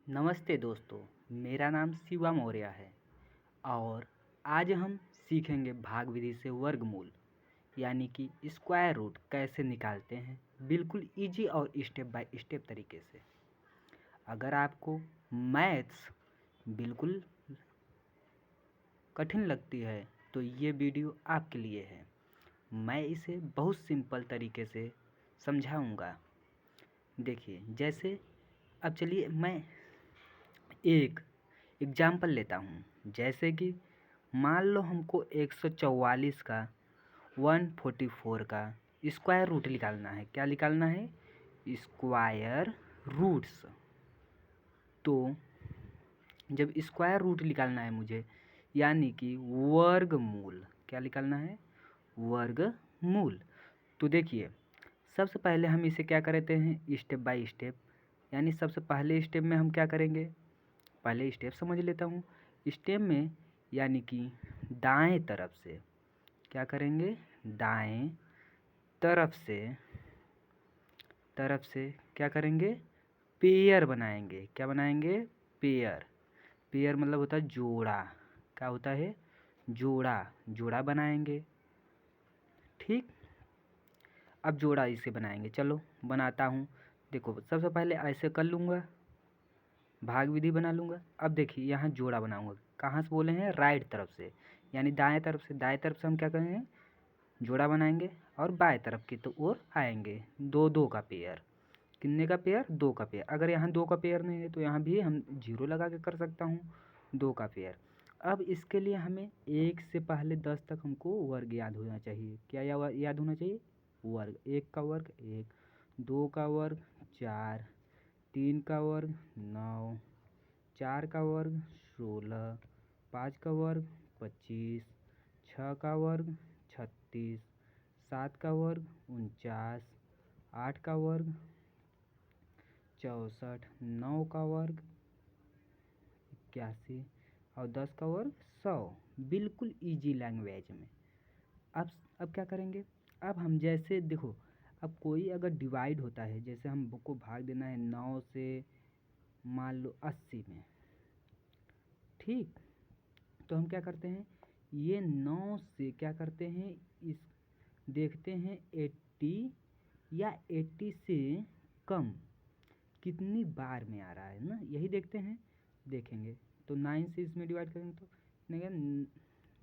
नमस्ते दोस्तों, मेरा नाम शिवा मौर्य है और आज हम सीखेंगे भाग विधि से वर्गमूल यानी कि स्क्वायर रूट कैसे निकालते हैं, बिल्कुल इजी और स्टेप बाय स्टेप तरीके से। अगर आपको मैथ्स बिल्कुल कठिन लगती है तो ये वीडियो आपके लिए है। मैं इसे बहुत सिंपल तरीके से समझाऊंगा। देखिए, जैसे अब चलिए मैं एक एग्जाम्पल लेता हूँ। जैसे कि मान लो हमको 144 का 144 का स्क्वायर रूट निकालना है। क्या निकालना है? Square roots. तो जब स्क्वायर रूट निकालना है मुझे, यानी कि वर्गमूल, क्या निकालना है? वर्गमूल। तो देखिए, सबसे पहले हम इसे क्या करते हैं, स्टेप बाय स्टेप। यानी सबसे पहले स्टेप में हम क्या करेंगे, पहले स्टेप समझ लेता हूँ। स्टेप में यानी कि दाएं तरफ से क्या करेंगे, दाएं तरफ से क्या करेंगे, पेयर बनाएंगे। क्या बनाएंगे? पेयर। पेयर मतलब होता है जोड़ा। क्या होता है? जोड़ा। जोड़ा बनाएंगे। ठीक, अब जोड़ा इसे बनाएंगे। चलो बनाता हूँ। देखो, सबसे पहले ऐसे कर लूँगा, भाग विधि बना लूँगा। अब देखिए, यहाँ जोड़ा बनाऊँगा। कहाँ से बोले हैं? राइट तरफ से, यानी दाएं तरफ से। दाएं तरफ से हम क्या करेंगे, जोड़ा बनाएंगे और बाएं तरफ की तो ओर आएंगे। दो दो का पेयर। कितने का पेयर? दो का पेयर। अगर यहाँ दो का पेयर नहीं है तो यहाँ भी हम जीरो लगा के कर सकता हूँ, दो का पेयर। अब इसके लिए हमें 1 से पहले 10 तक हमको वर्ग याद होना चाहिए। क्या याद होना चाहिए? वर्ग। 1 का वर्ग 1, 2 का वर्ग 4, 3 का वर्ग 9, 4 का वर्ग 16, 5 का वर्ग 25, 6 का वर्ग 36, 7 का वर्ग 49, 8 का वर्ग 64, 9 का वर्ग 81 और 10 का वर्ग 100। बिल्कुल इजी लैंग्वेज में। अब क्या करेंगे, अब हम जैसे देखो, अब कोई अगर डिवाइड होता है, जैसे हमको भाग देना है 9 से मान लो 80 में। ठीक, तो हम क्या करते हैं, ये 9 से क्या करते हैं, इस देखते हैं 80 या 80 से कम कितनी बार में आ रहा है ना, यही देखते हैं। देखेंगे तो 9 से इसमें डिवाइड करेंगे तो कितने,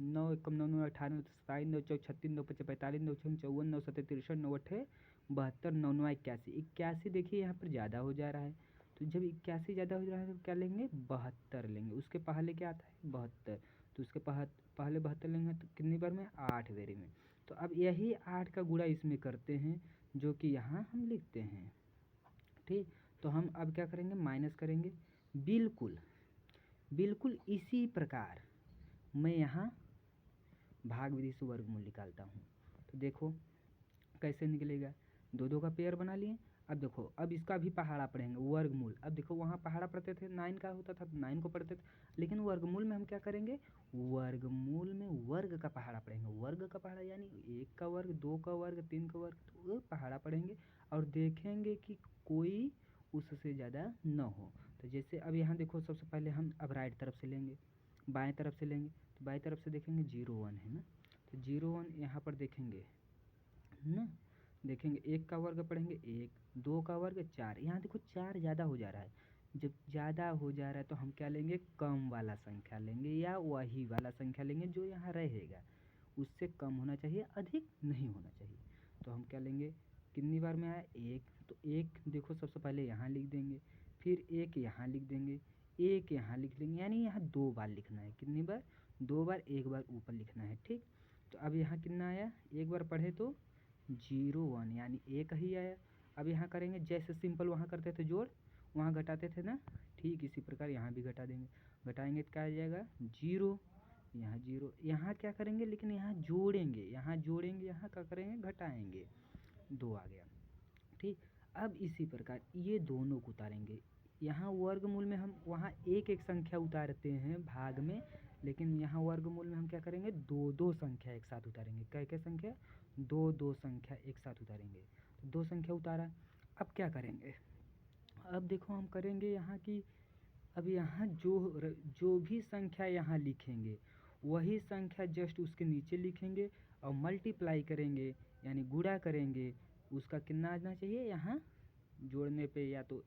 9 एकम 9 9 18 27 9 चौक 36 9 55 45 9 छः 54 9 7 63 9 8 72 9 9 81। 81 देखिए यहाँ पर ज़्यादा हो जा रहा है। तो जब 81 ज़्यादा हो रहा है तो क्या लेंगे, 72 लेंगे। उसके पहले क्या आता है? 72। तो उसके पहले 72 लेंगे तो कितनी बार में? 8 वेरी में। तो अब यही 8 का गुणा इसमें करते हैं, जो कि यहाँ हम लिखते हैं। ठीक, तो हम अब क्या करेंगे, माइनस करेंगे। बिल्कुल बिल्कुल इसी प्रकार मैं यहाँ भाग विधि से वर्गमूल निकालता हूँ। तो देखो कैसे निकलेगा, दो दो का पेयर बना लिए। अब देखो, अब इसका भी पहाड़ा पढ़ेंगे, वर्गमूल। अब देखो, वहाँ पहाड़ा पढ़ते थे, 9 का होता था तो 9 को पढ़ते थे, लेकिन वर्गमूल में हम क्या करेंगे, वर्गमूल में वर्ग का पहाड़ा पढ़ेंगे। वर्ग का पहाड़ा यानी 1 का वर्ग, 2 का वर्ग, 3 का वर्ग, तो वो पहाड़ा पढ़ेंगे और देखेंगे कि कोई उससे ज़्यादा न हो। तो जैसे अब यहाँ देखो, सबसे पहले हम अब राइट तरफ से लेंगे, बाएं तरफ से लेंगे। तो बाएं तरफ से देखेंगे 0 1 है ना, तो 0 1 यहाँ पर देखेंगे ना, देखेंगे 1 का वर्ग पढ़ेंगे 1, 2 का वर्ग 4। यहाँ देखो 4 ज़्यादा हो जा रहा है। जब ज़्यादा हो जा रहा है तो हम क्या लेंगे, कम वाला संख्या लेंगे या वही वाला संख्या लेंगे जो यहाँ रहेगा। उससे कम होना चाहिए, अधिक नहीं होना चाहिए। तो हम क्या लेंगे, कितनी बार में आया? 1। तो 1 देखो सबसे पहले यहाँ लिख देंगे, फिर 1 यहाँ लिख देंगे, 1 यहाँ लिख लेंगे, यानी यहाँ 2 बार लिखना है। कितनी बार? 2 बार, 1 बार ऊपर लिखना है। ठीक, तो अब यहाँ कितना आया, एक बार पढ़े तो 0 1 यानी 1 ही आया। अब यहाँ करेंगे जैसे सिंपल वहाँ करते थे जोड़, वहाँ घटाते थे ना, ठीक इसी प्रकार यहाँ भी घटा देंगे। घटाएंगे तो क्या आ जाएगा, 0। यहाँ 0, यहाँ क्या करेंगे, लेकिन यहाँ जोड़ेंगे, यहाँ जोड़ेंगे, यहाँ क्या करेंगे, घटाएंगे, 2 आ गया। ठीक, अब इसी प्रकार ये दोनों को उतारेंगे। यहाँ वर्गमूल में हम वहाँ एक एक संख्या उतारते हैं भाग में, लेकिन यहाँ वर्गमूल में हम क्या करेंगे, दो दो संख्या एक साथ उतारेंगे। क्या क्या संख्या? दो दो संख्या एक साथ उतारेंगे। तो 2 संख्या उतारा। अब क्या करेंगे, अब देखो हम करेंगे यहाँ की अब यहाँ जो भी संख्या यहाँ लिखेंगे वही संख्या जस्ट उसके नीचे लिखेंगे और मल्टीप्लाई करेंगे, यानी गुणा करेंगे। उसका कितना आना चाहिए यहाँ जोड़ने पे, या तो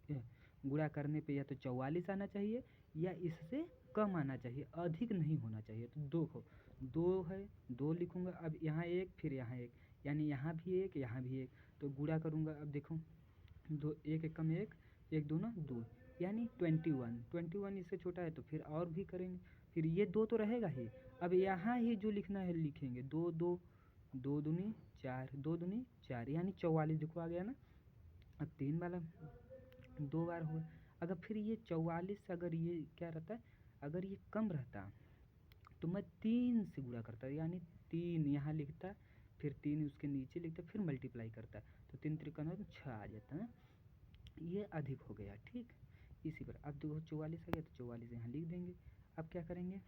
गुणा करने पे या तो 44 आना चाहिए या इससे कम आना चाहिए, अधिक नहीं होना चाहिए। तो दो है, दो लिखूँगा। अब यहाँ एक, फिर यहाँ एक, यानी यहाँ भी एक, यहाँ भी एक। तो गुणा करूँगा। अब देखो, दो, एक एक कम एक, एक दूना दो, यानी 21 इससे छोटा है तो फिर और भी करेंगे। फिर ये दो तो रहेगा ही। अब यहाँ ही जो लिखना है लिखेंगे, दो दो, दो दूनी चार, दो दूनी चार, यानी 44। देखो आ गया ना। अब 3 वाला 2 बार हुआ। अगर फिर ये 44 अगर ये क्या रहता, अगर ये कम रहता तो मैं 3 से गुणा करता, यानी 3 यहाँ लिखता, फिर 3 उसके नीचे लिखता, फिर मल्टीप्लाई करता। तो 3 त्रिकोण में 6 आ जाता है। ये अधिक हो गया, ठीक। इसी पर अब देखो 44 आ गया तो 44 यहाँ लिख देंगे। अब क्या करेंगे,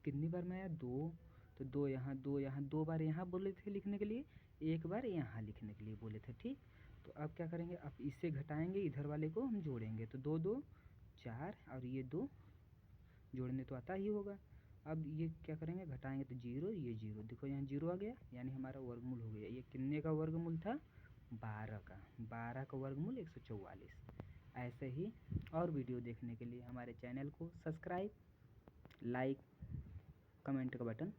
कितनी बार में आया, दो, तो दो यहाँ, दो यहाँ, 2 बार यहाँ बोले थे लिखने के लिए, 1 बार यहाँ लिखने के लिए बोले थे, ठीक। तो अब क्या करेंगे, अब इससे घटाएंगे, इधर वाले को हम जोड़ेंगे। तो 2 2 4 और ये 2 जोड़ने तो आता ही होगा। अब ये क्या करेंगे, घटाएंगे तो 0, ये 0, देखो यहाँ 0 आ गया, यानी हमारा वर्गमूल हो गया। ये कितने का वर्गमूल था, 12 का। 12 का वर्गमूल 144। ऐसे ही और वीडियो देखने के लिए हमारे चैनल को सब्सक्राइब, लाइक, कमेंट का बटन